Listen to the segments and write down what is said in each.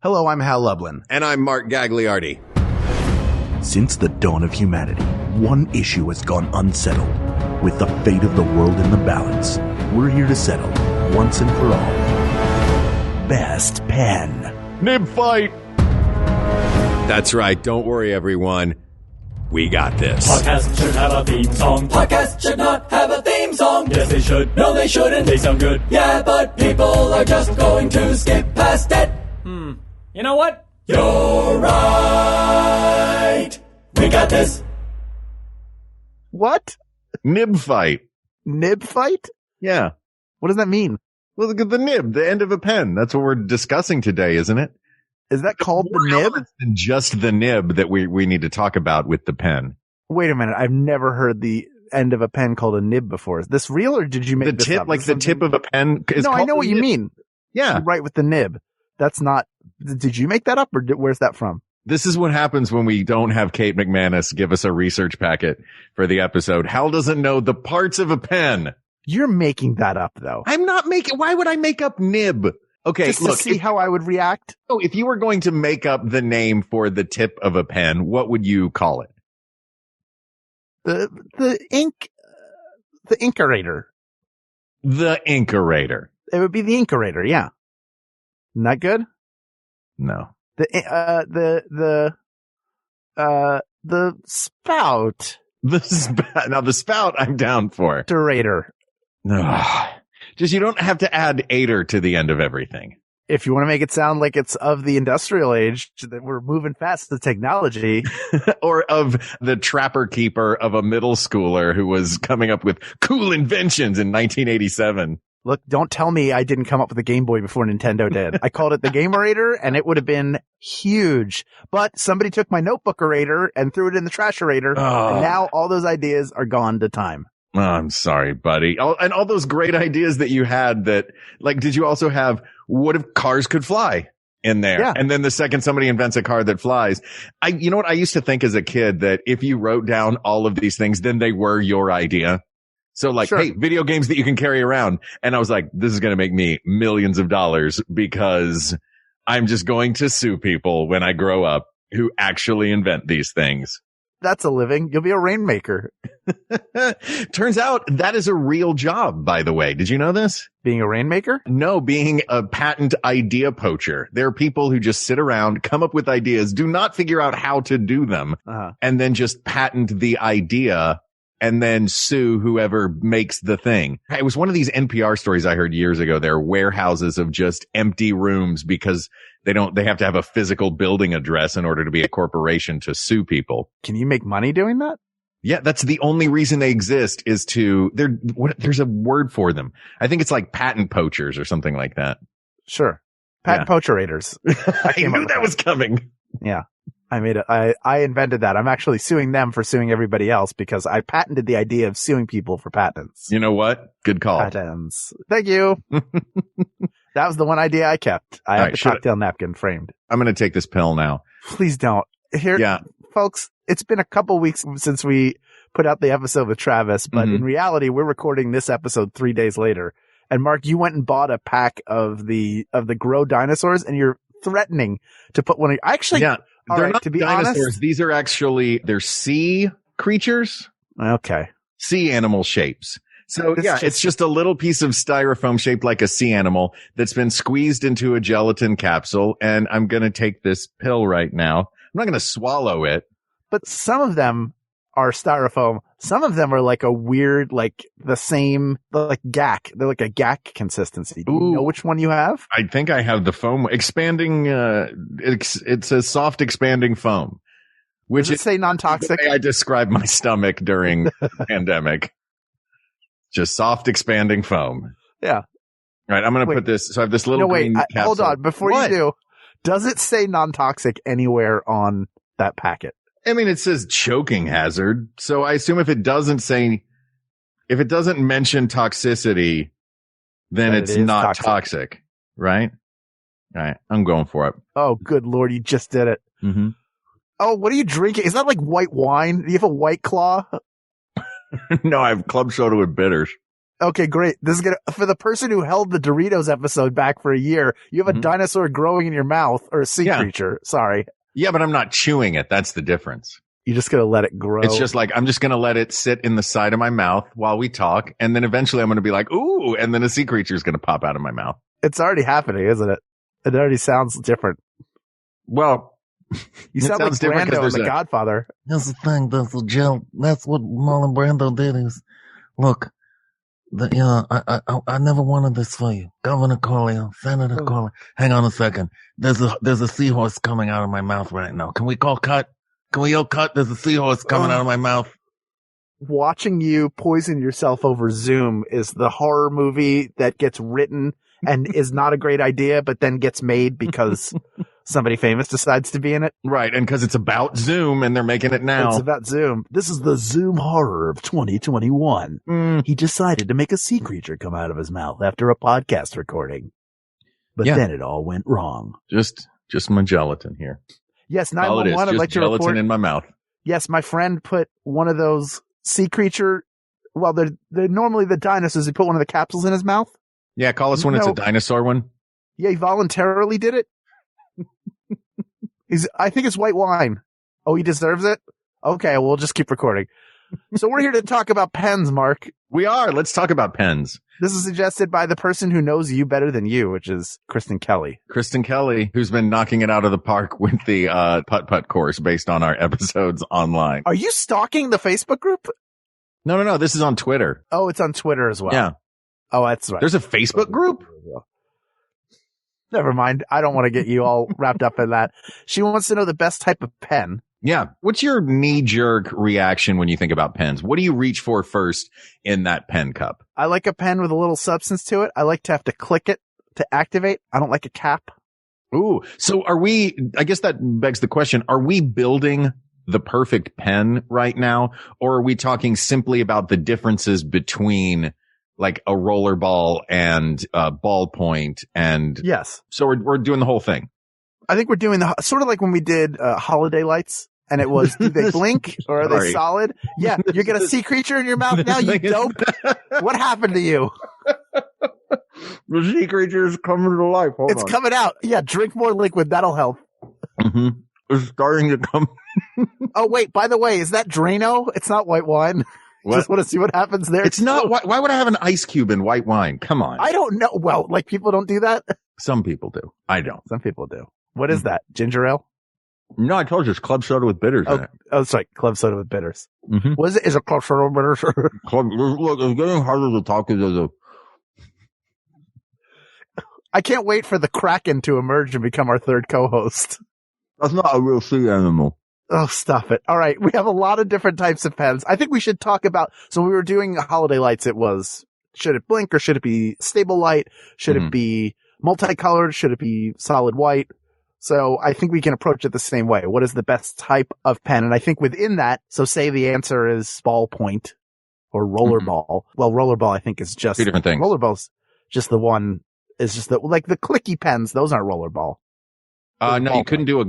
Hello, I'm Hal Lublin. And I'm Mark Gagliardi. Since the dawn of humanity, one issue has gone unsettled. With the fate of the world in the balance, we're here to settle, once and for all. Best pen. Nib fight! That's right. Don't worry, everyone. We got this. Podcast should have a theme song. Podcast should not have a theme song. Yes, they should. No, they shouldn't. They sound good. Yeah, but people are just going to skip past it. You know what? You're right. We got this. What? Nib fight. Nib fight? Yeah. What does that mean? Well, look at the nib, the end of a pen. That's what we're discussing today, isn't it? Is that called the nib? Than just the nib that we need to talk about with the pen. Wait a minute. I've never heard the end of a pen called a nib before. Is this real or did you make the this tip, up? like the tip of a pen? Is no, I know what you mean. Yeah. You write with the nib. That's not. Did you make that up or where's that from? This is what happens when we don't have Kate McManus give us a research packet for the episode. Hal doesn't know the parts of a pen. You're making that up though. I'm not making. Why would I make up nib? Okay, just look. To see how I would react. Oh, if you were going to make up the name for the tip of a pen, what would you call it? The Inkerator. The Inkerator. It would be the Inkerator. Yeah. Isn't that good? No. The spout. Now the spout I'm down for. Durator. No. Just you don't have to add "ater" to the end of everything. If you want to make it sound like it's of the industrial age, that we're moving fast to technology. Or of the trapper keeper of a middle schooler who was coming up with cool inventions in 1987. Look, don't tell me I didn't come up with a Game Boy before Nintendo did. I called it the Gamerator, and it would have been huge. But somebody took my Notebookerator and threw it in the Trasherator, and now all those ideas are gone to time. Oh, I'm sorry, buddy. And all those great ideas that you had that, like, did you also have, what if cars could fly in there? Yeah. And then the second somebody invents a car that flies. You know what? I used to think as a kid that if you wrote down all of these things, then they were your idea. So like, Sure. Hey, video games that you can carry around. And I was like, this is going to make me millions of dollars because I'm just going to sue people when I grow up who actually invent these things. That's a living. You'll be a rainmaker. Turns out that is a real job, by the way. Did you know this? Being a rainmaker? No, being a patent idea poacher. There are people who just sit around, come up with ideas, do not figure out how to do them, and then just patent the idea and then sue whoever makes the thing. It was one of these NPR stories I heard years ago. There are warehouses of just empty rooms because they have to have a physical building address in order to be a corporation to sue people. Can you make money doing that? Yeah, that's the only reason they exist is there's a word for them. I think it's like patent poachers or something like that. Sure. Patent poacherators. I knew that was coming. Yeah. I invented that. I'm actually suing them for suing everybody else because I patented the idea of suing people for patents. You know what? Good call. Patents. Thank you. That was the one idea I kept. I have the cocktail napkin framed. I'm going to take this pill now. Please don't. Folks, it's been a couple weeks since we put out the episode with Travis, but in reality, we're recording this episode 3 days later. And Mark, you went and bought a pack of the Grow dinosaurs, and you're threatening to put one. They're not dinosaurs. Honest, these are they're sea creatures. Okay. Sea animal shapes. So it's just a little piece of styrofoam shaped like a sea animal that's been squeezed into a gelatin capsule. And I'm going to take this pill right now. I'm not going to swallow it. But some of them are styrofoam. Some of them are like a weird, like the same, like GAC. They're like a GAC consistency. Do you know which one you have? I think I have the foam expanding. It's a soft expanding foam. Does it say non-toxic? I described my stomach during the pandemic. Just soft expanding foam. Yeah. All right. I'm going to put this. So I have this little green capsule. Hold on. Before you do, does it say non-toxic anywhere on that packet? I mean, it says choking hazard. So I assume if it doesn't mention toxicity, then it's not toxic, right? All right. I'm going for it. Oh, good Lord. You just did it. Mm-hmm. Oh, what are you drinking? Is that like white wine? Do you have a White Claw? No, I have club soda with bitters. Okay, great. This is for the person who held the Doritos episode back for a year. You have a dinosaur growing in your mouth, or a sea creature. Sorry. Yeah, but I'm not chewing it. That's the difference. You're just going to let it grow. It's just like, I'm just going to let it sit in the side of my mouth while we talk. And then eventually I'm going to be like, ooh, and then a sea creature is going to pop out of my mouth. It's already happening, isn't it? It already sounds different. Well, you sound like Brando in The Godfather. That's the thing. That's the joke. That's what Marlon Brando did is, look, I never wanted this for you. Governor Corleone, Senator Corleone. Hang on a second. There's a seahorse coming out of my mouth right now. Can we call cut? Can we yell cut? There's a seahorse coming out of my mouth. Watching you poison yourself over Zoom is the horror movie that gets written and is not a great idea, but then gets made because somebody famous decides to be in it. Right. And because it's about Zoom and they're making it now. It's about Zoom. This is the Zoom horror of 2021. He decided to make a sea creature come out of his mouth after a podcast recording. But then it all went wrong. Just my gelatin here. Yes, 911. I'd like to report. Gelatin in my mouth. Yes, my friend put one of those sea creature. Well, they're normally the dinosaurs. He put one of the capsules in his mouth. Yeah, call us when it's a dinosaur one. Yeah, he voluntarily did it. I think it's white wine. Oh, he deserves it? Okay, we'll just keep recording. So we're here to talk about pens, Mark. We are. Let's talk about pens. This is suggested by the person who knows you better than you, which is Kristen Kelly. Kristen Kelly, who's been knocking it out of the park with the putt-putt course based on our episodes online. Are you stalking the Facebook group? No. This is on Twitter. Oh, it's on Twitter as well. Yeah. Oh, that's right. There's a Facebook group? Never mind. I don't want to get you all wrapped up in that. She wants to know the best type of pen. Yeah. What's your knee-jerk reaction when you think about pens? What do you reach for first in that pen cup? I like a pen with a little substance to it. I like to have to click it to activate. I don't like a cap. Ooh. So I guess that begs the question, are we building the perfect pen right now? Or are we talking simply about the differences between like a rollerball and a ballpoint? And yes. So we're doing the whole thing. I think we're doing sort of like when we did holiday lights, and it was, do they blink or are they solid? Yeah, you get a sea creature in your mouth now, you dope. What happened to you? The sea creature is coming to life. It's coming out. Yeah, drink more liquid. That'll help. Mm-hmm. It's starting to come. Oh, wait, by the way, is that Drano? It's not white wine. What? Just want to see what happens there. It's not. Why would I have an ice cube in white wine? Come on. I don't know. Well, like people don't do that. Some people do. I don't. Some people do. What is that? Ginger ale? No, I told you it's club soda with bitters in it. Oh, it's like club soda with bitters. Mm-hmm. What is it? Is it club soda with bitters? Look, it's getting harder to talk to. I can't wait for the Kraken to emerge and become our third co-host. That's not a real sea animal. Oh, stop it. All right. We have a lot of different types of pens. I think we should talk about, so when we were doing holiday lights, it was, should it blink or should it be stable light? Should it be multicolored? Should it be solid white? So I think we can approach it the same way. What is the best type of pen? And I think within that, so say the answer is ballpoint or rollerball. Well, rollerball I think is just two different things. Rollerball's just the one, is just the, like the clicky pens. Those aren't rollerball. No, you couldn't do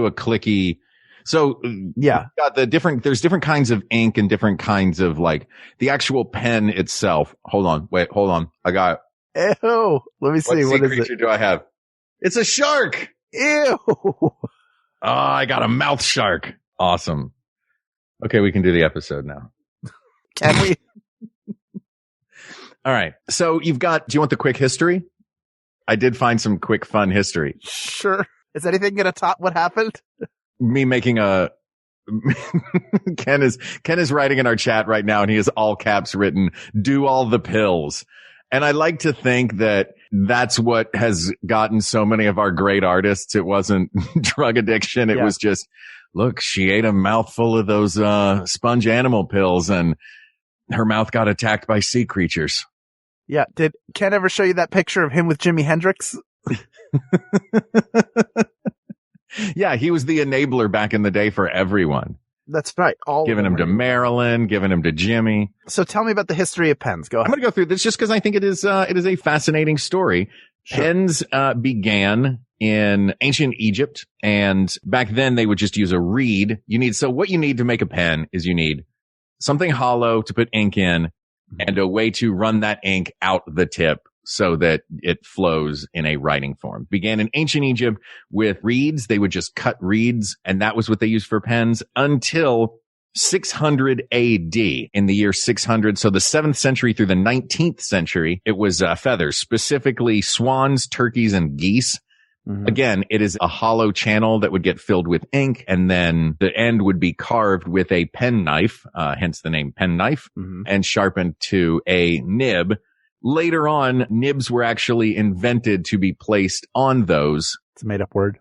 a clicky. So yeah, there's different kinds of ink and different kinds of like the actual pen itself. Hold on. I got it. Ew. Let me see. What creature do I have? It's a shark. Ew. Oh, I got a mouth shark. Awesome. Okay, we can do the episode now. Can we? All right. So do you want the quick history? I did find some quick fun history. Sure. Is anything going to top what happened? Me making Ken is writing in our chat right now and he has all caps written, do all the pills. And I like to think that that's what has gotten so many of our great artists. It wasn't drug addiction. It was just, look, she ate a mouthful of those, sponge animal pills and her mouth got attacked by sea creatures. Yeah. Did Ken ever show you that picture of him with Jimi Hendrix? Yeah, he was the enabler back in the day for everyone. That's right. Giving him to Marilyn, giving him to Jimmy. So tell me about the history of pens. Go ahead. I'm going to go through this just because I think it is a fascinating story. Sure. Pens began in ancient Egypt, and back then they would just use a reed. What you need to make a pen is you need something hollow to put ink in, and a way to run that ink out the tip so that it flows in a writing form. Began in ancient Egypt with reeds. They would just cut reeds, and that was what they used for pens until 600 AD. In the year 600, so the 7th century through the 19th century, it was feathers, specifically swans, turkeys, and geese. Mm-hmm. Again, it is a hollow channel that would get filled with ink, and then the end would be carved with a pen knife, hence the name pen knife, and sharpened to a nib. Later on, nibs were actually invented to be placed on those. It's a made up word.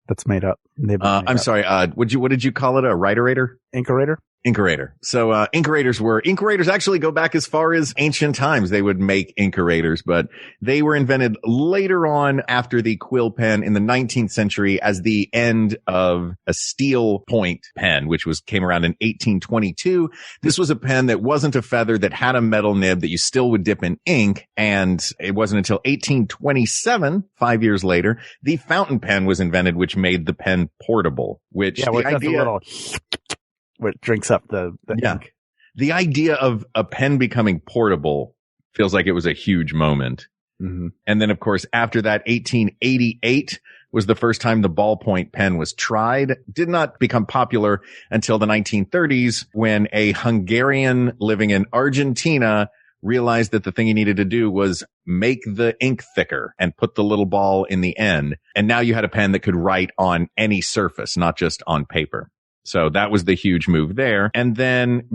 That's made up. I'm sorry. What did you call it? A writerator? Inkorator? Inkorator. So, inkorators actually go back as far as ancient times. They would make inkorators, but they were invented later on after the quill pen in the 19th century as the end of a steel point pen, which came around in 1822. This was a pen that wasn't a feather, that had a metal nib that you still would dip in ink. And it wasn't until 1827, 5 years later, the fountain pen was invented, which made the pen portable, which the idea, where it drinks up the ink. The idea of a pen becoming portable feels like it was a huge moment. Mm-hmm. And then, of course, after that, 1888 was the first time the ballpoint pen was tried. Did not become popular until the 1930s, when a Hungarian living in Argentina realized that the thing he needed to do was make the ink thicker and put the little ball in the end. And now you had a pen that could write on any surface, not just on paper. So that was the huge move there. And then,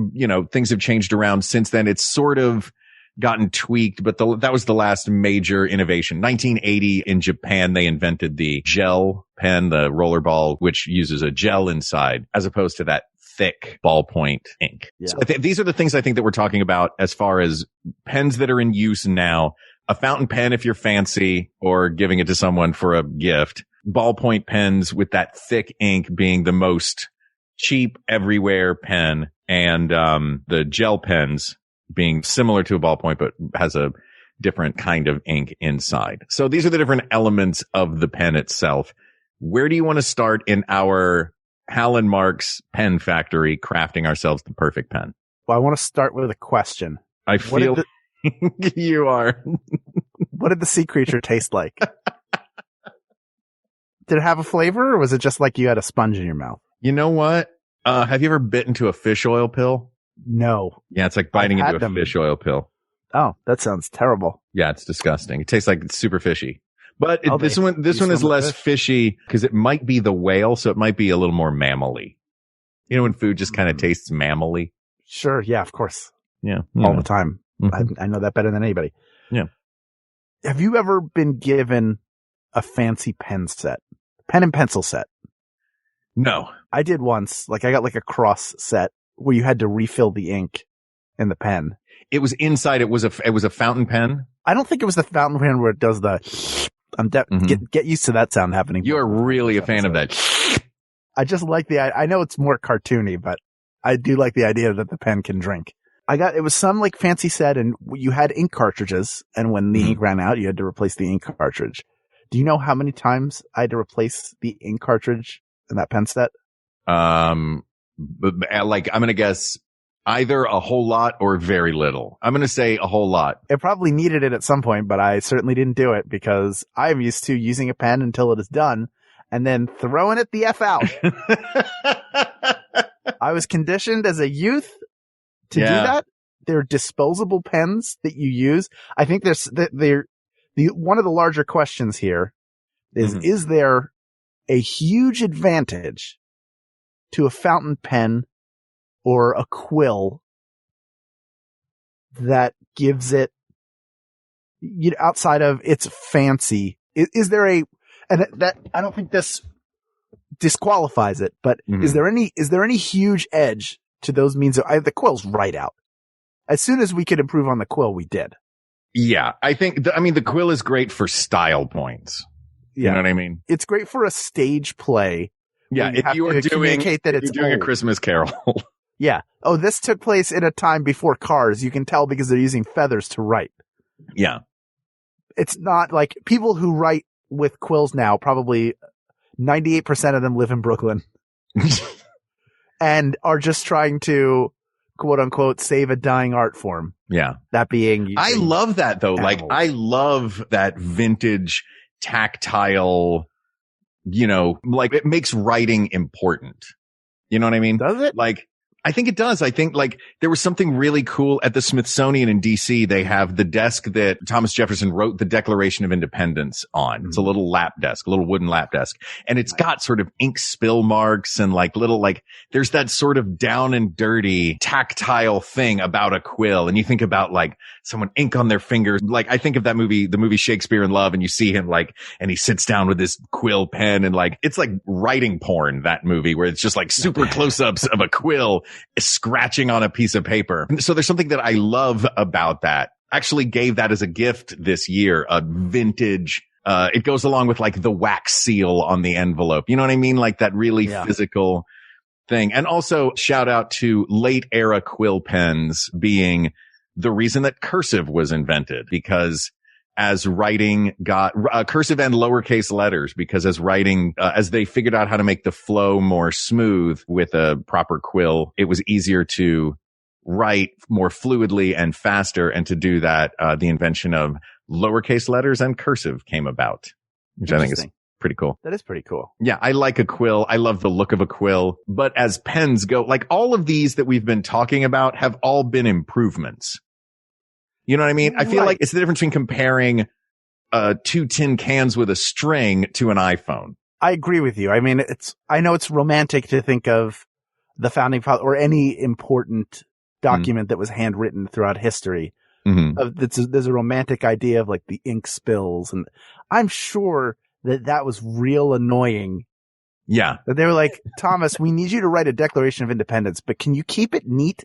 things have changed around since then. It's sort of gotten tweaked, but that was the last major innovation. 1980 in Japan, they invented the gel pen, the rollerball, which uses a gel inside as opposed to that thick ballpoint ink. Yeah. So these are the things I think that we're talking about as far as pens that are in use now. A fountain pen if you're fancy or giving it to someone for a gift. Ballpoint pens with that thick ink being the most cheap everywhere pen, and the gel pens being similar to a ballpoint but has a different kind of ink inside. So these are the different elements of the pen itself. Where do you want to start in our Hal and Mark's pen factory crafting ourselves the perfect pen? Well, I want to start with a question. I feel you are. What did the sea creature taste like? Did it have a flavor, or was it just like you had a sponge in your mouth? You know what? Have you ever bitten into a fish oil pill? No. Yeah, it's like biting into a fish oil pill. Oh, that sounds terrible. Yeah, it's disgusting. It tastes like it's super fishy. But this one is less fishy because it might be the whale, so it might be a little more mammally. You know when food just kind of tastes mammally? Sure, yeah, of course. Yeah. All the time. Mm-hmm. I know that better than anybody. Yeah. Have you ever been given a fancy pen and pencil set? No. I did once. I got a cross set where you had to refill the ink in the pen. It was inside. It was a fountain pen. I don't think it was the fountain pen where it does the. Get used to that sound happening. You are really a fan of that. I just like I know it's more cartoony, but I do like the idea that the pen can drink. It was some fancy set, and you had ink cartridges, and when the ink ran out, you had to replace the ink cartridge. Do you know how many times I had to replace the ink cartridge in that pen set? I'm going to guess either a whole lot or very little. I'm going to say a whole lot. It probably needed it at some point, but I certainly didn't do it because I'm used to using a pen until it is done and then throwing it the F out. I was conditioned as a youth to do that. They're disposable pens that you use. I think one of the larger questions here is there a huge advantage to a fountain pen or a quill that gives it, outside of its fancy? Is there that I don't think this disqualifies it, but is there any huge edge to those means of the quill's right out? As soon as we could improve on the quill, we did. Yeah, I think the quill is great for style points. You know what I mean? It's great for a stage play. Yeah, if you are doing a Christmas Carol. Yeah. Oh, this took place in a time before cars. You can tell because they're using feathers to write. Yeah. It's not like people who write with quills now, probably 98% of them live in Brooklyn and are just trying to quote unquote save a dying art form. Yeah. That being, I love that though. animals. Like I love that vintage tactile, you know, like it makes writing important. You know what I mean? Does it? Like, I think it does. I think like there was something really cool at the Smithsonian in DC. They have the desk that Thomas Jefferson wrote the Declaration of Independence on. Mm-hmm. It's a little lap desk, a little wooden lap desk. And it's got sort of ink spill marks and like little, like there's that sort of down and dirty tactile thing about a quill. And you think about like someone ink on their fingers. Like I think of that movie, the movie Shakespeare in Love, and you see him like, and he sits down with his quill pen and like, it's like writing porn, that movie where it's just like super close-ups of a quill scratching on a piece of paper. So there's something that I love about that. Actually gave that as a gift this year, a vintage, it goes along with like the wax seal on the envelope. You know what I mean? Like that really physical thing. And also shout out to late era quill pens being the reason that cursive was invented, because as writing got cursive and lowercase letters, because as writing, as they figured out how to make the flow more smooth with a proper quill, it was easier to write more fluidly and faster. And to do that, the invention of lowercase letters and cursive came about, which I think is pretty cool. That is pretty cool. Yeah. I like a quill. I love the look of a quill, but as pens go, like all of these that we've been talking about have all been improvements. You know what I mean? I feel like it's the difference between comparing 2 tin cans with a string to an iPhone. I agree with you. I mean, I know it's romantic to think of the founding father or any important document that was handwritten throughout history. Mm-hmm. There's a romantic idea of like the ink spills, and I'm sure that was real annoying. Yeah. That they were like, Thomas, we need you to write a Declaration of Independence, but can you keep it neat?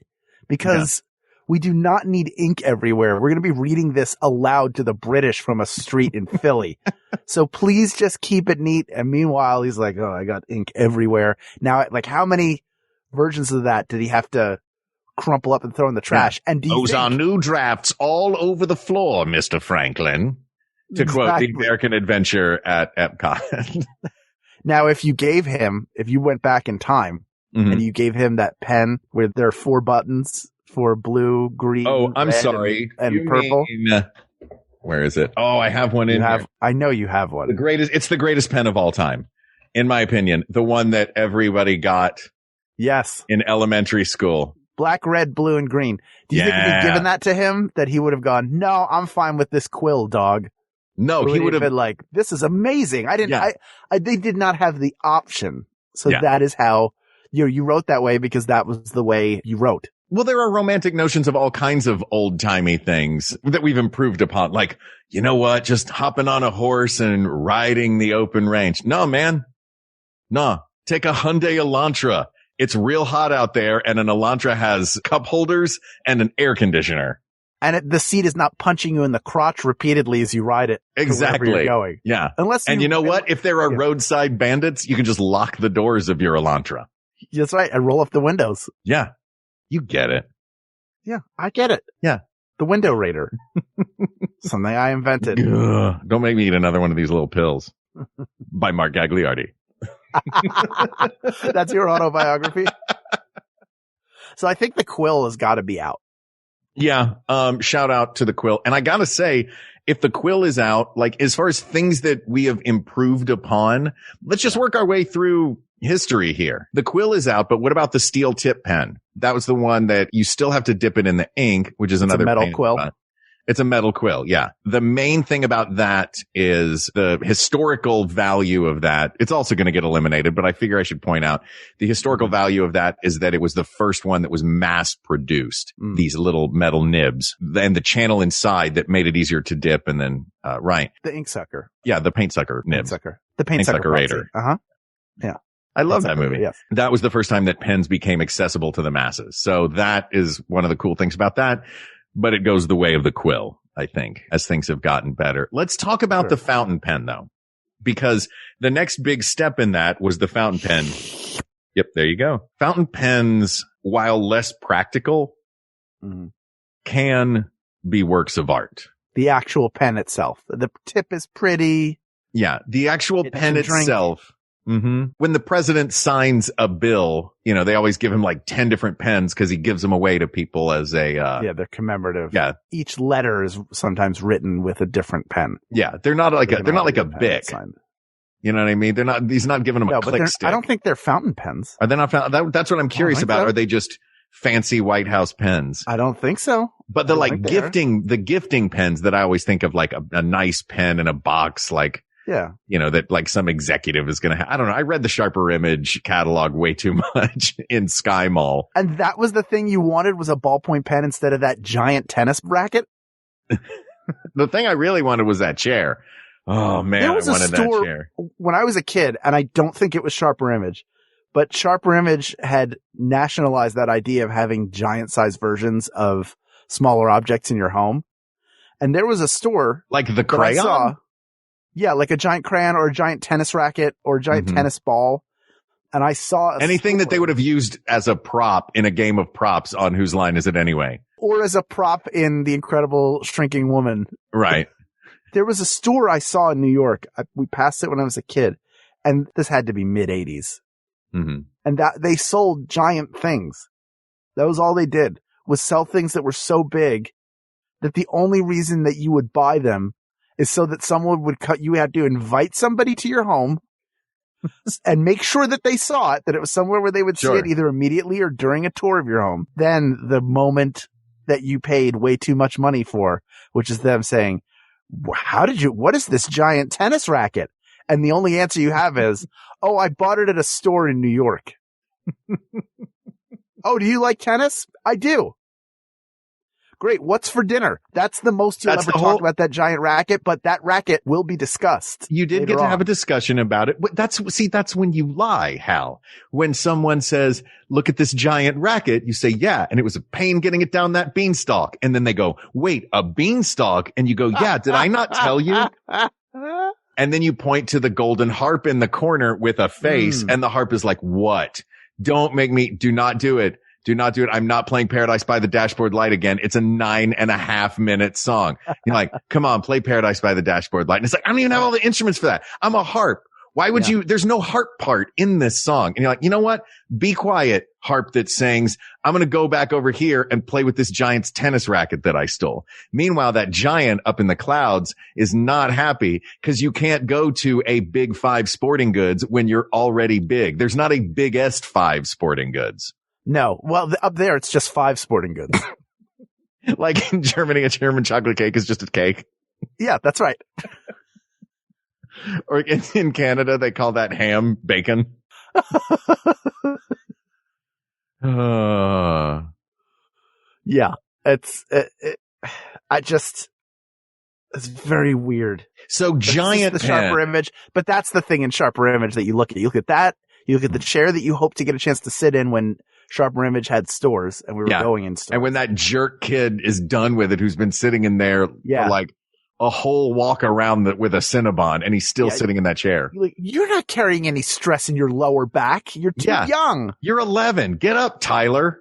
Because we do not need ink everywhere. We're going to be reading this aloud to the British from a street in Philly. So please just keep it neat. And meanwhile, he's like, oh, I got ink everywhere. Now, like, how many versions of that did he have to crumple up and throw in the trash? And those are new drafts all over the floor, Mr. Franklin, to quote the American Adventure at Epcot. Now, if you went back in time and you gave him that pen where there are 4 buttons, for blue, green, I'm sorry. and purple. Where is it? Oh, I have one in here. I know you have one. It's the greatest pen of all time, in my opinion. The one that everybody got. Yes. In elementary school. Black, red, blue, and green. Do you think if you'd given that to him, that he would have gone, no, I'm fine with this quill, dog? No, he would have been like, this is amazing. They did not have the option. So that is how you wrote that way, because that was the way you wrote. Well, there are romantic notions of all kinds of old-timey things that we've improved upon. Like, you know what? Just hopping on a horse and riding the open range. No, man. No. Take a Hyundai Elantra. It's real hot out there, and an Elantra has cup holders and an air conditioner. And the seat is not punching you in the crotch repeatedly as you ride it. Exactly. You're going. Yeah. And you know what? If there are roadside bandits, you can just lock the doors of your Elantra. That's right. And roll up the windows. Yeah. You get it. Yeah, I get it. Yeah. The Window Raider. Something I invented. Ugh, don't make me eat another one of these little pills. By Mark Gagliardi. That's your autobiography? So I think the quill has got to be out. Yeah. Shout out to the quill. And I got to say, if the quill is out, like as far as things that we have improved upon, let's just work our way through history here. The quill is out, but what about the steel tip pen? That was the one that you still have to dip it in the ink, which is another metal quill. It's a metal quill. Yeah. The main thing about that is the historical value of that. It's also going to get eliminated, but I figure I should point out the historical value of that is that it was the first one that was mass produced. These little metal nibs and the channel inside that made it easier to dip and then, right. The ink sucker. Yeah. The paint sucker nibs. The paint sucker Raider. Yeah. I love that movie. Yes. That was the first time that pens became accessible to the masses. So that is one of the cool things about that. But it goes the way of the quill, I think, as things have gotten better. Let's talk about the fountain pen, though, because the next big step in that was the fountain pen. Yep, there you go. Fountain pens, while less practical, can be works of art. The actual pen itself. The tip is pretty. Yeah, the actual pen itself. Mm-hmm. When the president signs a bill, they always give him like 10 different pens because he gives them away to people as a, they're commemorative. Yeah. Each letter is sometimes written with a different pen. Yeah. They're not like a Bic. You know what I mean? He's not giving them a click stick. I don't think they're fountain pens. Are they not fountain? That's what I'm curious about. So. Are they just fancy White House pens? I don't think so. But they're like the gifting pens that I always think of, like a nice pen in a box, like, yeah, that like some executive is going to I don't know. I read the Sharper Image catalog way too much in Sky Mall. And that was the thing you wanted, was a ballpoint pen instead of that giant tennis racket? The thing I really wanted was that chair. Oh man, I wanted that chair. When I was a kid, and I don't think it was Sharper Image, but Sharper Image had nationalized that idea of having giant size versions of smaller objects in your home. And there was a store. Like the crayon? Yeah, like a giant crayon or a giant tennis racket or a giant tennis ball. And I saw anything that they would have used as a prop in a game of props on Whose Line Is It Anyway? Or as a prop in The Incredible Shrinking Woman. Right. There was a store I saw in New York. We passed it when I was a kid. And this had to be mid-'80s. Mm-hmm. And that they sold giant things. That was all they did, was sell things that were so big that the only reason that you would buy them is so that someone would you had to invite somebody to your home and make sure that they saw it, that it was somewhere where they would see it either immediately or during a tour of your home. Then the moment that you paid way too much money for, which is them saying, what is this giant tennis racket? And the only answer you have is, oh, I bought it at a store in New York. Oh, do you like tennis? I do. Great. What's for dinner? That's the most you'll ever talk about that giant racket, but that racket will be discussed. You did get to have a discussion about it. But that's when you lie, Hal. When someone says, look at this giant racket, you say, yeah. And it was a pain getting it down that beanstalk. And then they go, wait, a beanstalk? And you go, yeah, did I not tell you? And then you point to the golden harp in the corner with a face. And the harp is like, what? Do not do it. Do not do it. I'm not playing Paradise by the Dashboard Light again. It's a 9.5 minute song. You're like, come on, play Paradise by the Dashboard Light. And it's like, I don't even have all the instruments for that. I'm a harp. Why would you? There's no harp part in this song. And you're like, you know what? Be quiet, harp that sings. I'm going to go back over here and play with this giant's tennis racket that I stole. Meanwhile, that giant up in the clouds is not happy because you can't go to a Big 5 Sporting Goods when you're already big. There's not a biggest 5 Sporting Goods. No. Well, up there, it's just 5 Sporting Goods. Like in Germany, a German chocolate cake is just a cake. Yeah, that's right. Or in Canada, they call that ham bacon. Yeah, it's very weird. So giant the Sharper Image, but that's the thing in Sharper Image that you look at. You look at that. You look at the chair that you hope to get a chance to sit in when Sharper Image had stores and we were going in stores. And when that jerk kid is done with it, who's been sitting in there for like a whole walk around with a Cinnabon, and he's still sitting in that chair. You're not carrying any stress in your lower back. You're too young. You're 11. Get up, Tyler.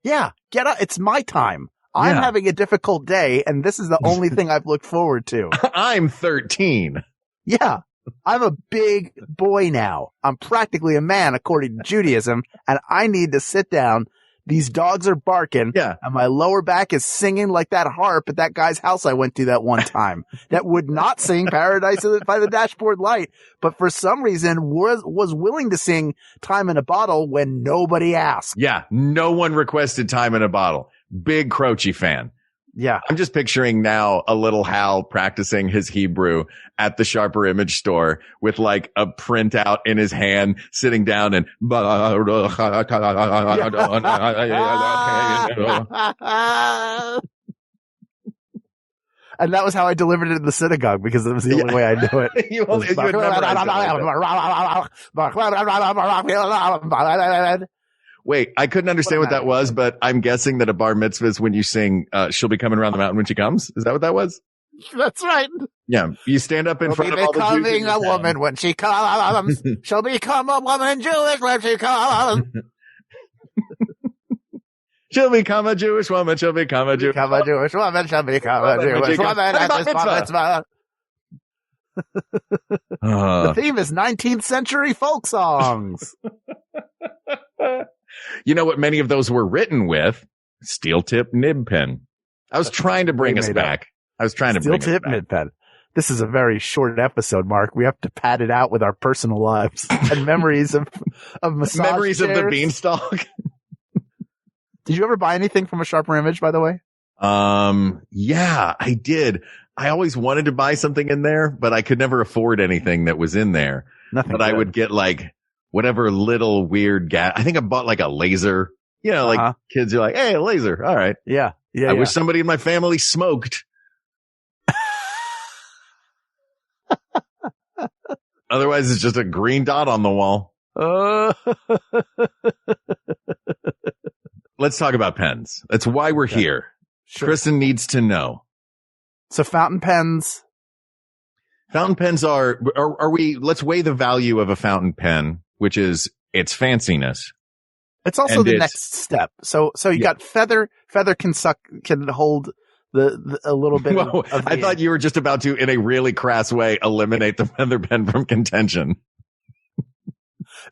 Yeah, get up. It's my time. I'm having a difficult day, and this is the only thing I've looked forward to. I'm 13. Yeah. I'm a big boy now. I'm practically a man according to Judaism, and I need to sit down. These dogs are barking, and my lower back is singing like that harp at that guy's house I went to that one time that would not sing Paradise by the Dashboard Light, but for some reason was willing to sing Time in a Bottle when nobody asked. Yeah, no one requested Time in a Bottle. Big Croce fan. Yeah. I'm just picturing now a little Hal practicing his Hebrew at the Sharper Image store with like a printout in his hand, sitting down and and that was how I delivered it in the synagogue because it was the only way I knew it. Wait, I couldn't understand what that was, but I'm guessing that a bar mitzvah is when you sing, she'll be coming around the mountain when she comes. Is that what that was? That's right. Yeah. You stand up in front of all the Jews. Becoming a woman when she comes. She'll become a woman Jewish when she comes. She'll become a Jewish woman. She'll become a Jewish woman. She'll become a Jewish woman. She'll become a Jewish woman at this bar mitzvah. The theme is 19th century folk songs. You know what many of those were written with? Steel tip nib pen. I was trying to bring us back. Steel tip nib pen. This is a very short episode, Mark. We have to pad it out with our personal lives and memories of massage memories chairs. of the beanstalk. Did you ever buy anything from A Sharper Image, by the way? Yeah, I did. I always wanted to buy something in there, but I could never afford anything that was in there. Nothing. But I would get like whatever little weird I think I bought like a laser. You know, like kids are like, hey, a laser. All right. Yeah. I wish somebody in my family smoked. Otherwise, it's just a green dot on the wall. Let's talk about pens. That's why we're here. Sure. Kristen needs to know. So fountain pens. Fountain pens are we, let's weigh the value of a fountain pen, which is its fanciness. It's also the next step. So you got feather can hold a little bit. Whoa, of I thought you were just about to, in a really crass way, eliminate the feather pen from contention.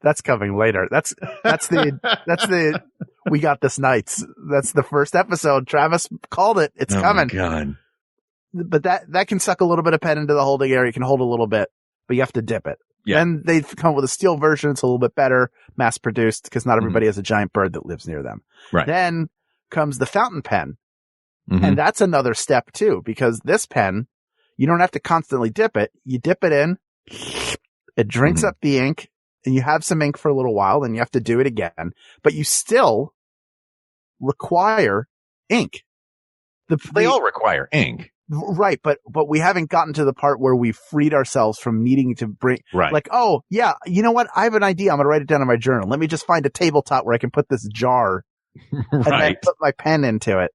That's coming later. That's the We Got This Nights. That's the first episode. Travis called it. It's coming. Oh my God. But that can suck a little bit of pen into the holding area. You can hold a little bit, but you have to dip it. Yeah. Then they've come with a steel version. It's a little bit better, mass produced, because not everybody has a giant bird that lives near them. Right. Then comes the fountain pen. Mm-hmm. And that's another step too, because this pen, you don't have to constantly dip it. You dip it in, it drinks up the ink, and you have some ink for a little while, then you have to do it again. But you still require ink. They all require ink. Right, but we haven't gotten to the part where we freed ourselves from needing to bring, like, oh, yeah, you know what? I have an idea. I'm going to write it down in my journal. Let me just find a tabletop where I can put this jar and then put my pen into it.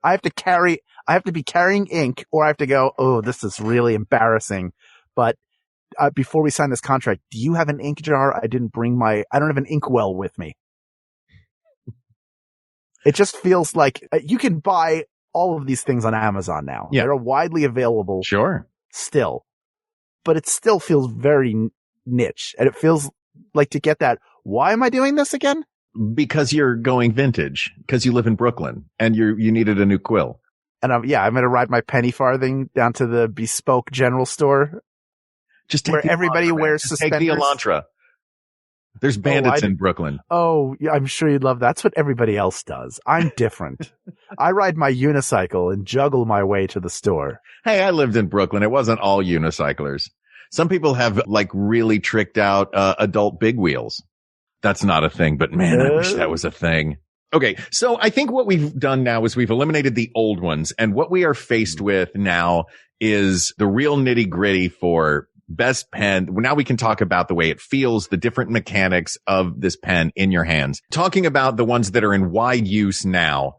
I have to be carrying ink, or I have to go, oh, this is really embarrassing. But before we sign this contract, do you have an ink jar? I don't have an inkwell with me. It just feels like you can buy all of these things on Amazon now. Yeah. They're widely available. Sure. Still. But it still feels very niche. And it feels like, to get that, why am I doing this again? Because you're going vintage. Because you live in Brooklyn and you needed a new quill. And I'm going to ride my penny farthing down to the bespoke general store. Just where everybody wears suspenders. Take the Elantra. There's bandits in Brooklyn. Oh, yeah, I'm sure you'd love that. That's what everybody else does. I'm different. I ride my unicycle and juggle my way to the store. Hey, I lived in Brooklyn. It wasn't all unicyclers. Some people have like really tricked out adult big wheels. That's not a thing, but man, I wish that was a thing. Okay, so I think what we've done now is we've eliminated the old ones, and what we are faced with now is the real nitty-gritty for best pen. Now we can talk about the way it feels, the different mechanics of this pen in your hands. Talking about the ones that are in wide use now,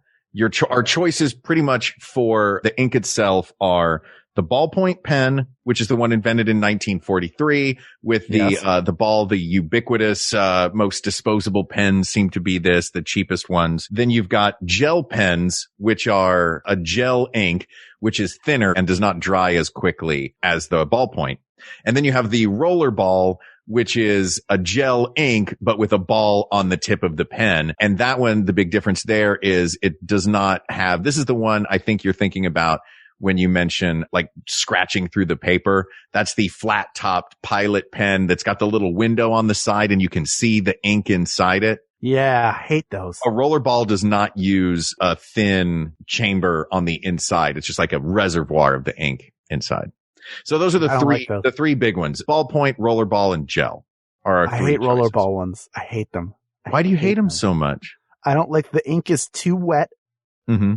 our choices pretty much for the ink itself are the ballpoint pen, which is the one invented in 1943 with the ball, the ubiquitous, most disposable pens seem to be the cheapest ones. Then you've got gel pens, which are a gel ink, which is thinner and does not dry as quickly as the ballpoint. And then you have the roller ball, which is a gel ink, but with a ball on the tip of the pen. And that one, the big difference there is it does not have, this is the one I think you're thinking about when you mention like scratching through the paper. That's the flat topped Pilot pen that's got the little window on the side and you can see the ink inside it. Yeah, I hate those. A roller ball does not use a thin chamber on the inside. It's just like a reservoir of the ink inside. So those are the three big ones: ballpoint, rollerball, and gel. I hate rollerball ones. I hate them. Why do you hate them so much? I don't like the ink is too wet. Mm-hmm.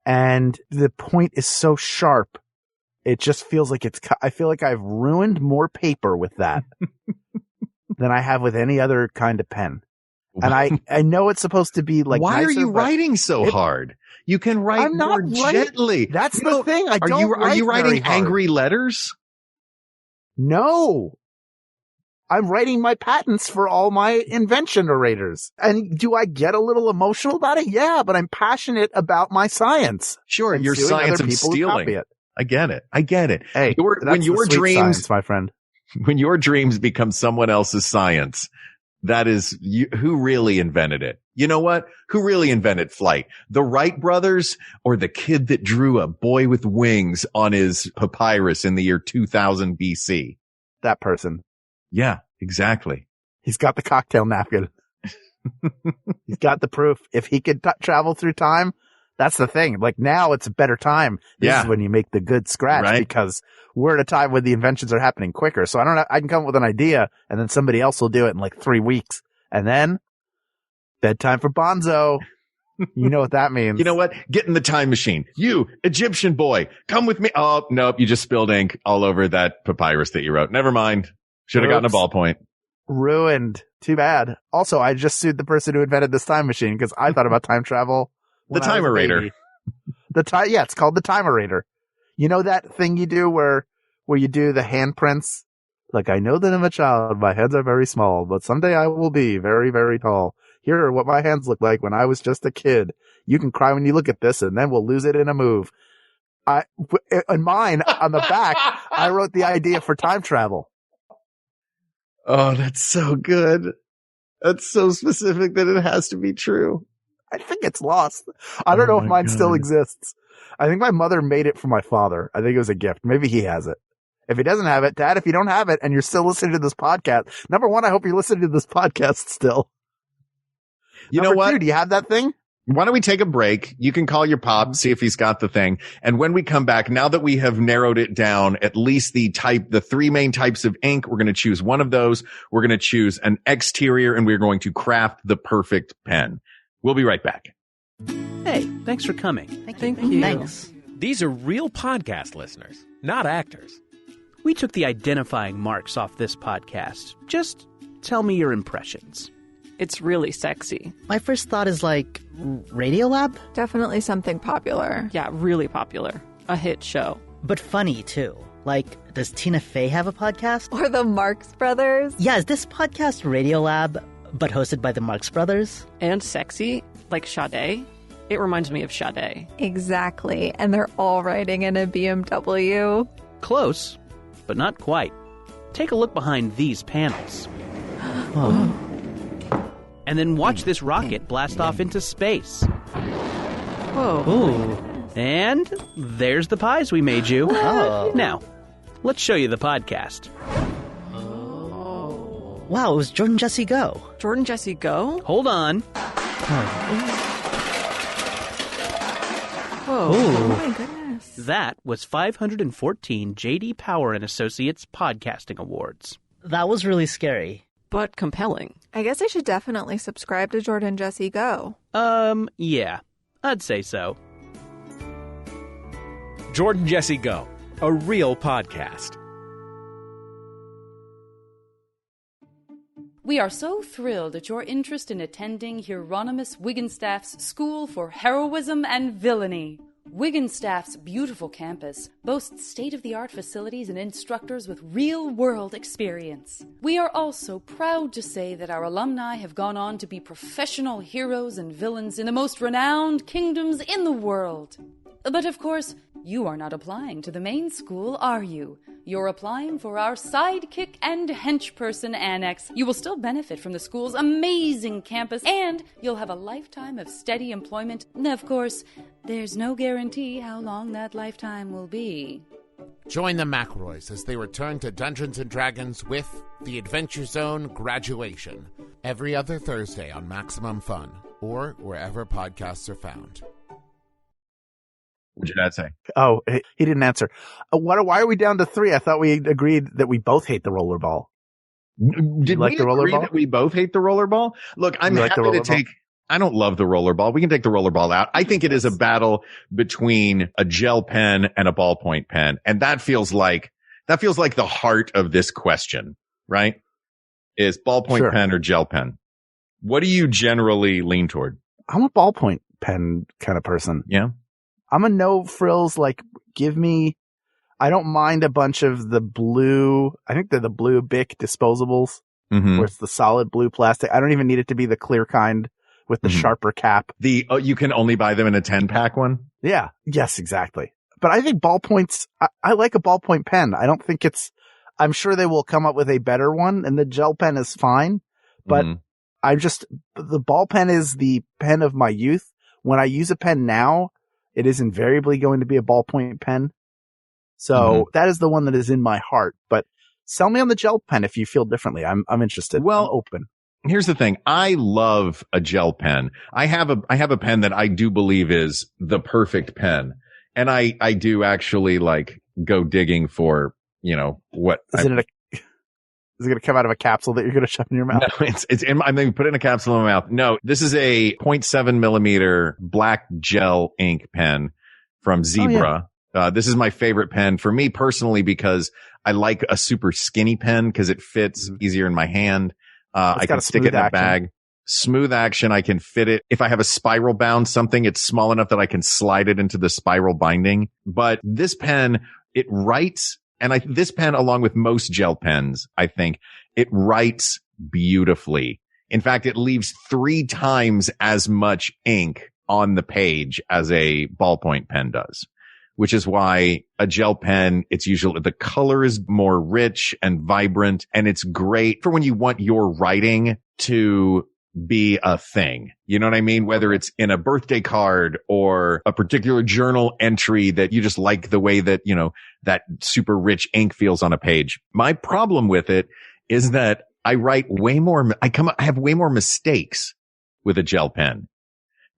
And the point is so sharp. It just feels like I feel like I've ruined more paper with that than I have with any other kind of pen. And I know it's supposed to be like, why are you writing so hard? You can write more gently. That's the thing. Are you writing angry letters? No. I'm writing my patents for all my invention orators. And do I get a little emotional about it? Yeah, but I'm passionate about my science. Sure, your science of stealing. I get it. Hey, when your dreams, science, my friend, when your dreams become someone else's science, that is who really invented it. You know what? Who really invented flight? The Wright brothers or the kid that drew a boy with wings on his papyrus in the year 2000 BC? That person. Yeah, exactly. He's got the cocktail napkin. He's got the proof. If he could travel through time, that's the thing. Like now it's a better time. This is when you make the good scratch because we're at a time when the inventions are happening quicker. So I can come up with an idea and then somebody else will do it in like 3 weeks. And then bedtime for Bonzo. You know what that means. You know what? Get in the time machine. You, Egyptian boy, come with me. Oh, nope. You just spilled ink all over that papyrus that you wrote. Never mind. Should have gotten a ballpoint. Ruined. Too bad. Also, I just sued the person who invented this time machine because I thought about time travel. The Timerator. It's called the Timerator. You know that thing you do where you do the handprints? Like, I know that I'm a child. My hands are very small, but someday I will be very, very tall. Here are what my hands look like when I was just a kid. You can cry when you look at this and then we'll lose it in a move. On mine, on the back, I wrote the idea for time travel. Oh, that's so good. That's so specific that it has to be true. I think it's lost. I don't know if mine still exists. I think my mother made it for my father. I think it was a gift. Maybe he has it. If he doesn't have it, Dad, if you don't have it and you're still listening to this podcast, number one, I hope you're listening to this podcast still. You know what? Two, do you have that thing? Why don't we take a break? You can call your pop, see if he's got the thing. And when we come back, now that we have narrowed it down, at least the 3 main types of ink, we're going to choose one of those. We're going to choose an exterior and we're going to craft the perfect pen. We'll be right back. Hey, thanks for coming. Thank you. Thanks. These are real podcast listeners, not actors. We took the identifying marks off this podcast. Just tell me your impressions. It's really sexy. My first thought is like Radiolab? Definitely something popular. Yeah, really popular. A hit show. But funny, too. Like, does Tina Fey have a podcast? Or the Marx Brothers? Yeah, is this podcast Radiolab, but hosted by the Marx Brothers? And sexy, like Sade. It reminds me of Sade. Exactly. And they're all riding in a BMW. Close, but not quite. Take a look behind these panels. Oh. And then watch this rocket blast off into space. Whoa. Ooh. And there's the pies we made you. Oh. Now, let's show you the podcast. Wow, it was Jordan Jesse Go. Jordan Jesse Go? Hold on. Whoa. Oh my goodness. That was 514 J.D. Power and Associates Podcasting Awards. That was really scary. But compelling. I guess I should definitely subscribe to Jordan Jesse Go. Yeah, I'd say so. Jordan Jesse Go, a real podcast. We are so thrilled at your interest in attending Hieronymus Wigginstaff's School for Heroism and Villainy. Wigginstaff's beautiful campus boasts state-of-the-art facilities and instructors with real-world experience. We are also proud to say that our alumni have gone on to be professional heroes and villains in the most renowned kingdoms in the world. But of course, you are not applying to the main school, are you? You're applying for our sidekick and henchperson annex. You will still benefit from the school's amazing campus, and you'll have a lifetime of steady employment. Of course, there's no guarantee how long that lifetime will be. Join the McElroys as they return to Dungeons & Dragons with The Adventure Zone Graduation, every other Thursday on Maximum Fun, or wherever podcasts are found. What'd your dad say? Oh, he didn't answer. Why are we down to 3? I thought we agreed that we both hate the rollerball. Did we agree that we both hate the rollerball? Look, I'm happy to take... I don't love the rollerball. We can take the rollerball out. I think it is a battle between a gel pen and a ballpoint pen. And that feels like the heart of this question, right? Is ballpoint pen or gel pen? What do you generally lean toward? I'm a ballpoint pen kind of person. Yeah. I'm a no frills, like, I don't mind a bunch of the blue, I think they're the blue Bic disposables, where it's the solid blue plastic. I don't even need it to be the clear kind with the sharper cap. You can only buy them in a 10-pack one? Yeah. Yes, exactly. But I think ballpoints, I like a ballpoint pen. I don't think I'm sure they will come up with a better one, and the gel pen is fine, but the ball pen is the pen of my youth. When I use a pen now, it is invariably going to be a ballpoint pen. So that is the one that is in my heart, but sell me on the gel pen if you feel differently. I'm interested. Well, I'm open. Here's the thing. I love a gel pen. I have a pen that I do believe is the perfect pen. And I do actually like go digging for, what is it going to come out of a capsule that you're going to shove in your mouth? No, I'm going to put it in a capsule in my mouth. No, this is a 0.7 millimeter black gel ink pen from Zebra. Oh, yeah. This is my favorite pen for me personally because I like a super skinny pen because it fits easier in my hand. I can stick it in a bag. Smooth action. I can fit it. If I have a spiral bound something, it's small enough that I can slide it into the spiral binding. But this pen, it writes, and this pen, along with most gel pens, I think, it writes beautifully. In fact, it leaves 3 times as much ink on the page as a ballpoint pen does, which is why a gel pen, it's usually the color is more rich and vibrant, and it's great for when you want your writing to be a thing. You know what I mean? Whether it's in a birthday card or a particular journal entry that you just like the way that, that super rich ink feels on a page. My problem with it is that I write I have way more mistakes with a gel pen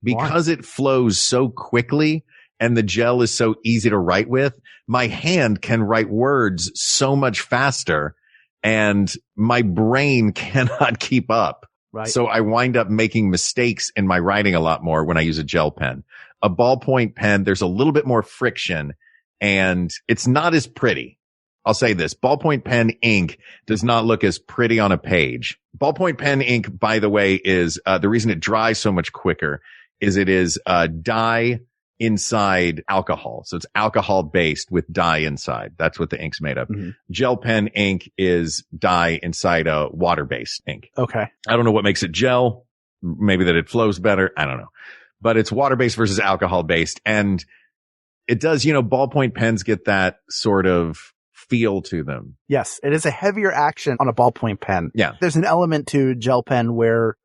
because it flows so quickly and the gel is so easy to write with. My hand can write words so much faster and my brain cannot keep up. Right. So I wind up making mistakes in my writing a lot more when I use a gel pen. A ballpoint pen, there's a little bit more friction and it's not as pretty. I'll say this. Ballpoint pen ink does not look as pretty on a page. Ballpoint pen ink, by the way, is the reason it dries so much quicker is it is dye inside alcohol. So it's alcohol based with dye inside. That's what the ink's made of. Mm-hmm. Gel pen ink is dye inside a water based ink. Okay. I don't know what makes it gel. Maybe that it flows better. I don't know, but it's water based versus alcohol based. And it does, ballpoint pens get that sort of feel to them. Yes. It is a heavier action on a ballpoint pen. Yeah. There's an element to gel pen where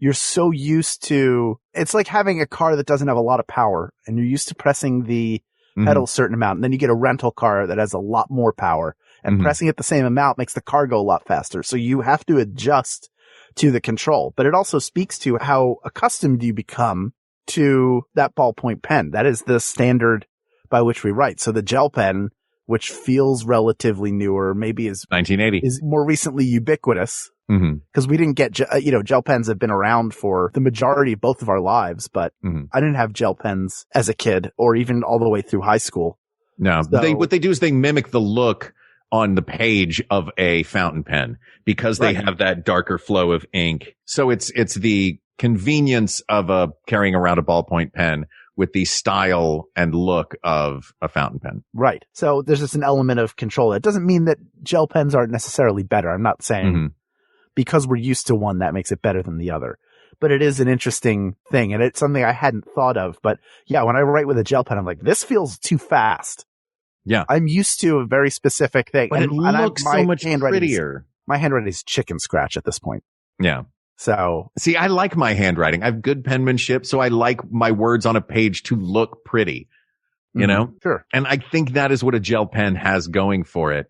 you're so used to, it's like having a car that doesn't have a lot of power and you're used to pressing the pedal a certain amount. And then you get a rental car that has a lot more power and pressing it the same amount makes the car go a lot faster. So you have to adjust to the control, but it also speaks to how accustomed you become to that ballpoint pen. That is the standard by which we write. So the gel pen, which feels relatively newer, maybe is 1980, is more recently ubiquitous. Because we didn't get, gel pens have been around for the majority of both of our lives, but I didn't have gel pens as a kid or even all the way through high school. No, so, what they do is they mimic the look on the page of a fountain pen because they have that darker flow of ink. So it's the convenience of carrying around a ballpoint pen with the style and look of a fountain pen. Right. So there's just an element of control. It doesn't mean that gel pens aren't necessarily better. I'm not saying because we're used to one that makes it better than the other. But it is an interesting thing, and it's something I hadn't thought of. But yeah, when I write with a gel pen, I'm like, this feels too fast. Yeah. I'm used to a very specific thing. But it looks so much prettier. My handwriting is chicken scratch at this point. Yeah. So. See, I like my handwriting. I have good penmanship, so I like my words on a page to look pretty. You know? Sure. And I think that is what a gel pen has going for it.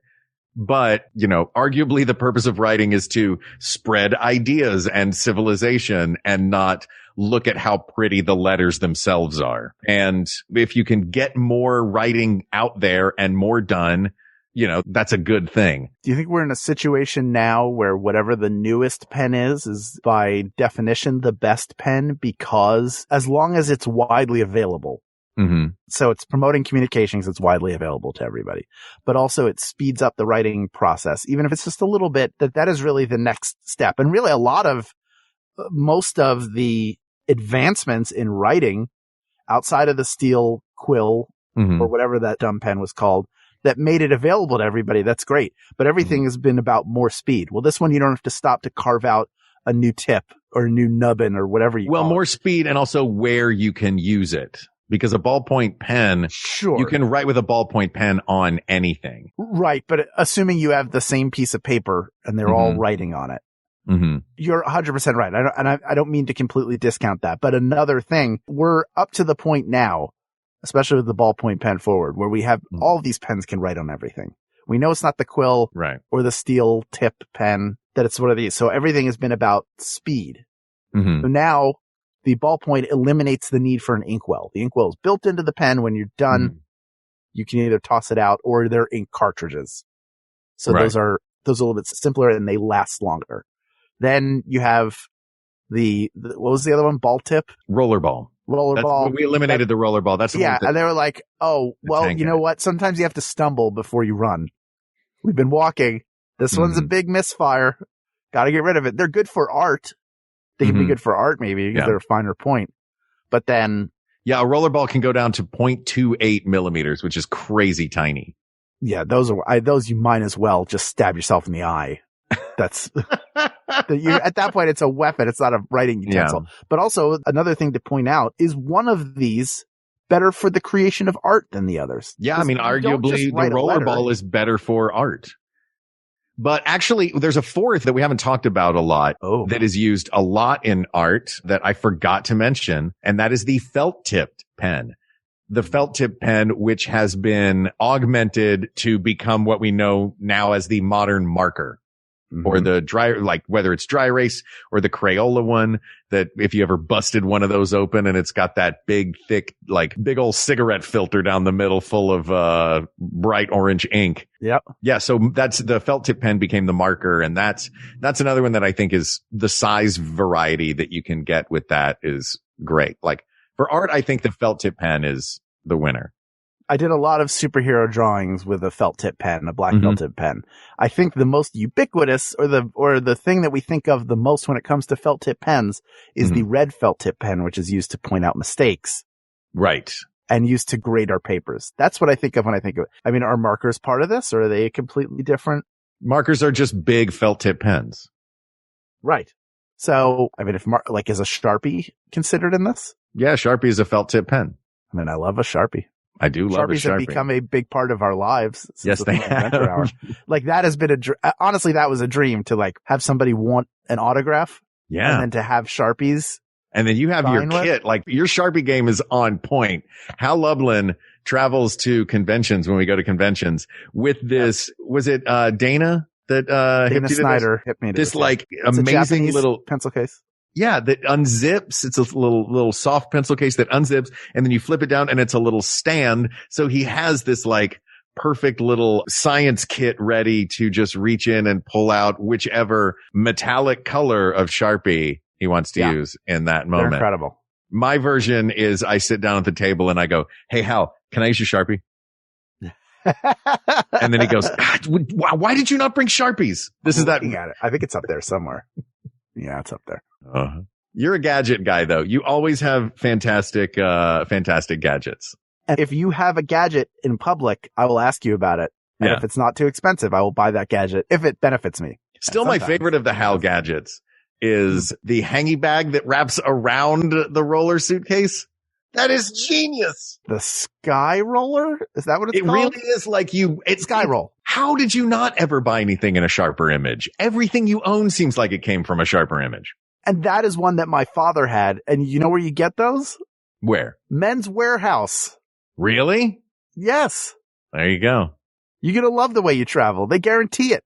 But, arguably the purpose of writing is to spread ideas and civilization and not look at how pretty the letters themselves are. And if you can get more writing out there and more done, that's a good thing. Do you think we're in a situation now where whatever the newest pen is by definition the best pen because as long as it's widely available? So it's promoting communications. It's widely available to everybody, but also it speeds up the writing process. Even if it's just a little bit, that is really the next step. And really most of the advancements in writing outside of the steel quill or whatever that dumb pen was called that made it available to everybody. That's great. But everything has been about more speed. Well, this one, you don't have to stop to carve out a new tip or a new nubbin or whatever you call it. More speed and also where you can use it. Because a ballpoint pen, sure, you can write with a ballpoint pen on anything. Right. But assuming you have the same piece of paper and they're all writing on it. Mm-hmm. You're 100% right. I don't mean to completely discount that. But another thing, we're up to the point now, especially with the ballpoint pen forward, where we have all of these pens can write on everything. We know it's not the quill or the steel tip pen, that it's one of these. So everything has been about speed. Mm-hmm. So now the ballpoint eliminates the need for an inkwell. The inkwell is built into the pen. When you're done, you can either toss it out or they're ink cartridges. So those are a little bit simpler and they last longer. Then you have the what was the other one? Ball tip? Rollerball. Rollerball. We eliminated the rollerball. That's the one and they were like, oh, well, you know what? Sometimes you have to stumble before you run. We've been walking. This one's a big misfire. Got to get rid of it. They're good for art. They can be good for art, maybe, because they're a finer point. But then. Yeah, a rollerball can go down to 0.28 millimeters, which is crazy tiny. Yeah, those you might as well just stab yourself in the eye. That's at that point, it's a weapon. It's not a writing utensil. Yeah. But also another thing to point out is one of these better for the creation of art than the others. Yeah, I mean, arguably the rollerball is better for art. But actually, there's a fourth that we haven't talked about a lot that is used a lot in art that I forgot to mention, and that is the felt-tipped pen. The felt-tip pen, which has been augmented to become what we know now as the modern marker. Or the dry, like whether it's dry erase or the Crayola one, that if you ever busted one of those open and it's got that big, thick, like big old cigarette filter down the middle full of, bright orange ink. Yep. Yeah. So that's the felt tip pen became the marker. And that's another one that I think is the size variety that you can get with that is great. Like for art, I think the felt tip pen is the winner. I did a lot of superhero drawings with a felt tip pen, a black felt tip pen. I think the most ubiquitous or the thing that we think of the most when it comes to felt tip pens is the red felt tip pen, which is used to point out mistakes. Right. And used to grade our papers. That's what I think of when I think of it. I mean, are markers part of this or are they completely different? Markers are just big felt tip pens. Right. So, I mean, is a Sharpie considered in this? Yeah, Sharpie is a felt tip pen. I mean, I love a Sharpie. I do love Sharpies a Sharpie. Have become a big part of our lives. Yes, they have. Like that has been honestly, that was a dream to like have somebody want an autograph. Yeah. And then to have Sharpies. And then you have your kit, like your Sharpie game is on point. Hal Lublin travels to conventions when we go to conventions with this, was it, Dana that, Dana Snyder hit me. This like amazing little pencil case. Yeah, that unzips. It's a little soft pencil case that unzips and then you flip it down and it's a little stand. So he has this like perfect little science kit ready to just reach in and pull out whichever metallic color of Sharpie he wants to use in that moment. They're incredible. My version is I sit down at the table and I go, "Hey, Hal, can I use your Sharpie?" And then he goes, "Why did you not bring Sharpies?" This is that. I think it's up there somewhere. Yeah, it's up there. You're a gadget guy, though. You always have fantastic gadgets. And if you have a gadget in public, I will ask you about it. And if it's not too expensive, I will buy that gadget if it benefits me. Still, my favorite of the Hal gadgets is the hangy bag that wraps around the roller suitcase. That is genius. The Sky Roller? Is that what it's called? It really is like it's Sky Roll. How did you not ever buy anything in a Sharper Image? Everything you own seems like it came from a Sharper Image. And that is one that my father had. And you know where you get those? Where? Men's Warehouse. Really? Yes. There you go. You're going to love the way you travel. They guarantee it.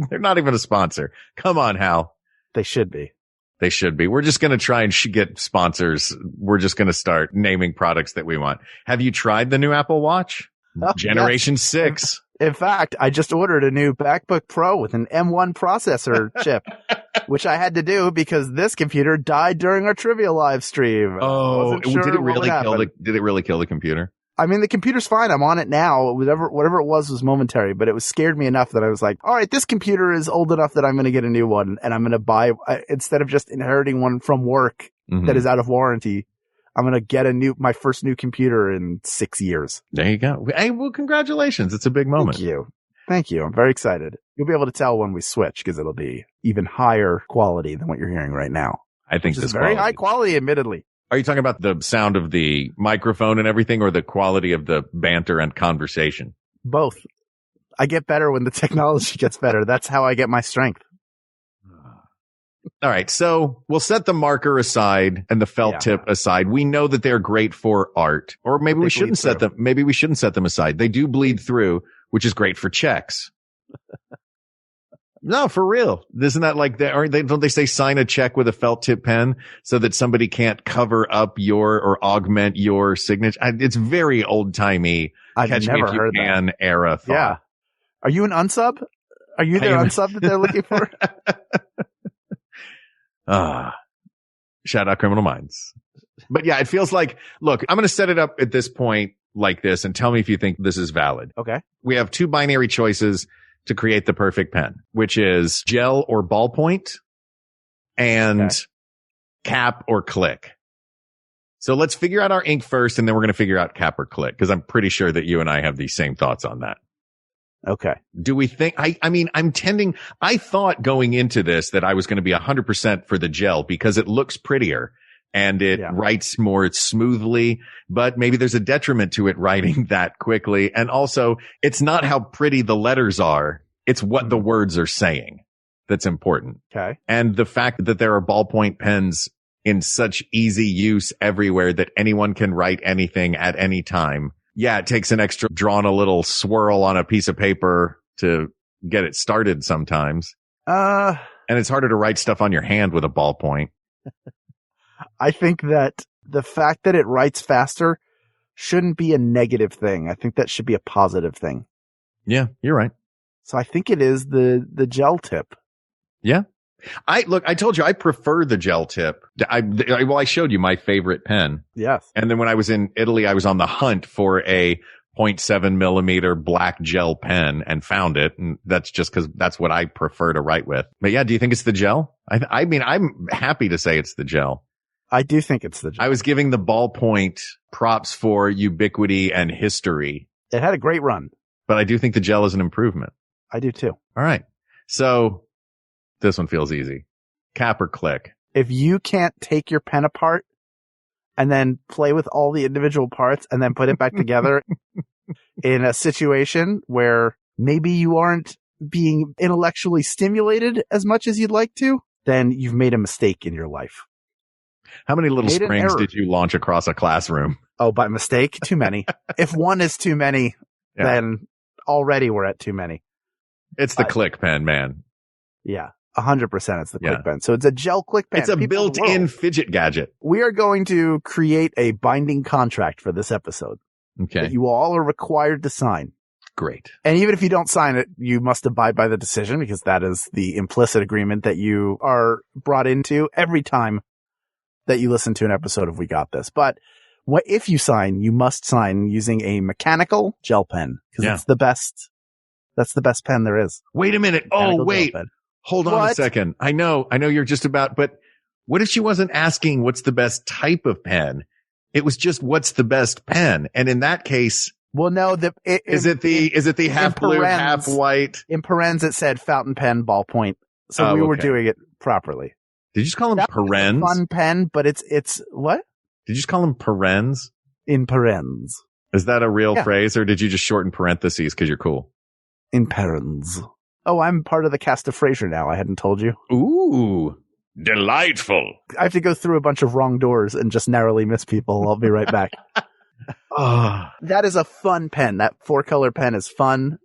They're not even a sponsor. Come on, Hal. They should be. They should be. We're just going to try and get sponsors. We're just going to start naming products that we want. Have you tried the new Apple Watch? Generation 6. In fact, I just ordered a new MacBook Pro with an M1 processor chip, which I had to do because this computer died during our trivia live stream. Oh, did it really kill the computer? I mean, the computer's fine. I'm on it now. Whatever it was momentary, but it scared me enough that I was like, all right, this computer is old enough that I'm going to get a new one and I'm going to buy, instead of just inheriting one from work that is out of warranty, I'm going to get my first new computer in 6 years. There you go. Hey, well, congratulations. It's a big moment. Thank you. I'm very excited. You'll be able to tell when we switch because it'll be even higher quality than what you're hearing right now. I think this is very high quality, admittedly. Are you talking about the sound of the microphone and everything, or the quality of the banter and conversation? Both. I get better when the technology gets better. That's how I get my strength. All right. So we'll set the marker aside and the felt tip aside. We know that they're great for art, or maybe we shouldn't set them. Maybe we shouldn't set them aside. They do bleed through, which is great for checks. No, for real. Isn't that like that? Don't they say sign a check with a felt tip pen so that somebody can't cover up or augment your signature? It's very old timey. I've never heard that era thought. Yeah. Are you an unsub? Are you their unsub that they're looking for? Shout out Criminal Minds. But yeah, it feels like, look, I'm going to set it up at this point like this and tell me if you think this is valid. Okay. We have 2 binary choices to create the perfect pen, which is gel or ballpoint and cap or click. So let's figure out our ink first, and then we're going to figure out cap or click, because I'm pretty sure that you and I have the same thoughts on that. Okay. Do we think, I thought going into this that I was going to be 100% for the gel because it looks prettier and it writes more smoothly, but maybe there's a detriment to it writing that quickly. And also, it's not how pretty the letters are. It's what the words are saying that's important. Okay. And the fact that there are ballpoint pens in such easy use everywhere that anyone can write anything at any time. Yeah, it takes an extra drawing a little swirl on a piece of paper to get it started sometimes. And it's harder to write stuff on your hand with a ballpoint. I think that the fact that it writes faster shouldn't be a negative thing. I think that should be a positive thing. Yeah, you're right. So I think it is the gel tip. Yeah. I told you I prefer the gel tip. I showed you my favorite pen. Yes. And then when I was in Italy, I was on the hunt for a 0.7 millimeter black gel pen and found it. And that's just because that's what I prefer to write with. But yeah, do you think it's the gel? I mean, I'm happy to say it's the gel. I do think it's the gel. I was giving the ballpoint props for ubiquity and history. It had a great run. But I do think the gel is an improvement. I do too. All right. So this one feels easy. Cap or click? If you can't take your pen apart and then play with all the individual parts and then put it back together in a situation where maybe you aren't being intellectually stimulated as much as you'd like to, then you've made a mistake in your life. How many little springs did you launch across a classroom? Oh, by mistake? Too many. If one is too many, then already we're at too many. It's the click pen, man. Yeah. 100% it's the click pen. So it's a gel click pen. It's a built-in fidget gadget. We are going to create a binding contract for this episode. Okay. That you all are required to sign. Great. And even if you don't sign it, you must abide by the decision, because that is the implicit agreement that you are brought into every time that you listen to an episode of We Got This. But if you sign, you must sign using a mechanical gel pen, because it's the best. That's the best pen there is. Wait a minute. Oh, wait. Hold on a second. I know you're just about, but what if she wasn't asking what's the best type of pen? It was just what's the best pen. And in that case, well, no, is it the half blue, half white? In parens, it said fountain pen, ballpoint. So we were doing it properly. Did you just call them parens? Fun pen, but it's what? Did you just call them parens? In parens. Is that a real phrase, or did you just shorten parentheses because you're cool? In parens. Oh, I'm part of the cast of Frasier now. I hadn't told you. Ooh, delightful. I have to go through a bunch of wrong doors and just narrowly miss people. I'll be right back. That is a fun pen. That 4-color pen is fun,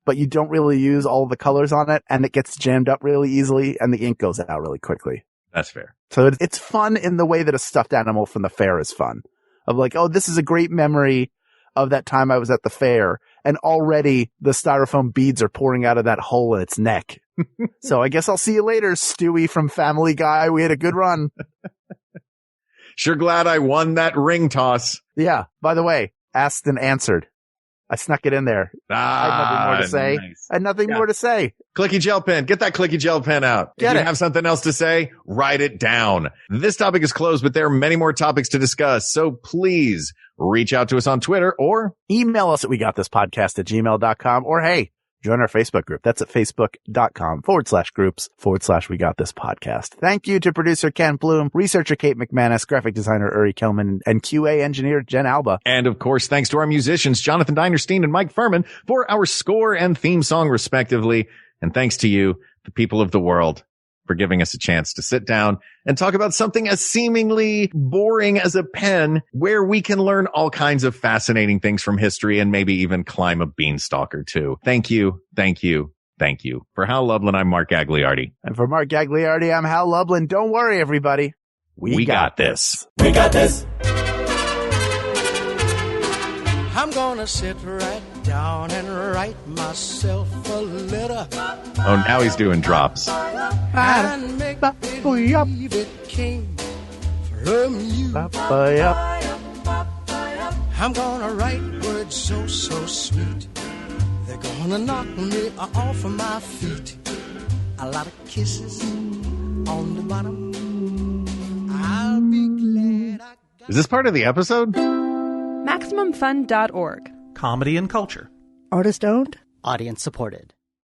but you don't really use all the colors on it, and it gets jammed up really easily, and the ink goes out really quickly. That's fair. So it's fun in the way that a stuffed animal from the fair is fun. Of like, oh, this is a great memory of that time I was at the fair, and already the styrofoam beads are pouring out of that hole in its neck. So I guess I'll see you later, Stewie from Family Guy. We had a good run. Sure glad I won that ring toss. Yeah. By the way, asked and answered. I snuck it in there. I had nothing more to say. Nice. I had nothing more to say. Clicky gel pen. Get that clicky gel pen out. If you have something else to say, write it down. This topic is closed, but there are many more topics to discuss. So please reach out to us on Twitter or email us at wegotThisPodcast@gmail.com. Or hey, join our Facebook group. That's at facebook.com/groups/We Got This Podcast. Thank you to producer Ken Bloom, researcher Kate McManus, graphic designer Uri Kelman, and QA engineer Jen Alba. And of course, thanks to our musicians, Jonathan Dinerstein and Mike Furman, for our score and theme song, respectively. And thanks to you, the people of the world, for giving us a chance to sit down and talk about something as seemingly boring as a pen, where we can learn all kinds of fascinating things from history and maybe even climb a beanstalk or two. Thank you. Thank you. Thank you. For Hal Lublin, I'm Mark Gagliardi. And for Mark Gagliardi, I'm Hal Lublin. Don't worry, everybody. We got this. We got this. I'm gonna sit right down and write myself a letter. Oh, now he's doing drops. And make believe it came from you. I'm gonna write words so sweet. They're gonna knock me off of my feet. A lot of kisses on the bottom. I'll be glad I got. Is this part of the episode? MaximumFun.org. Comedy and culture. Artist owned. Audience supported.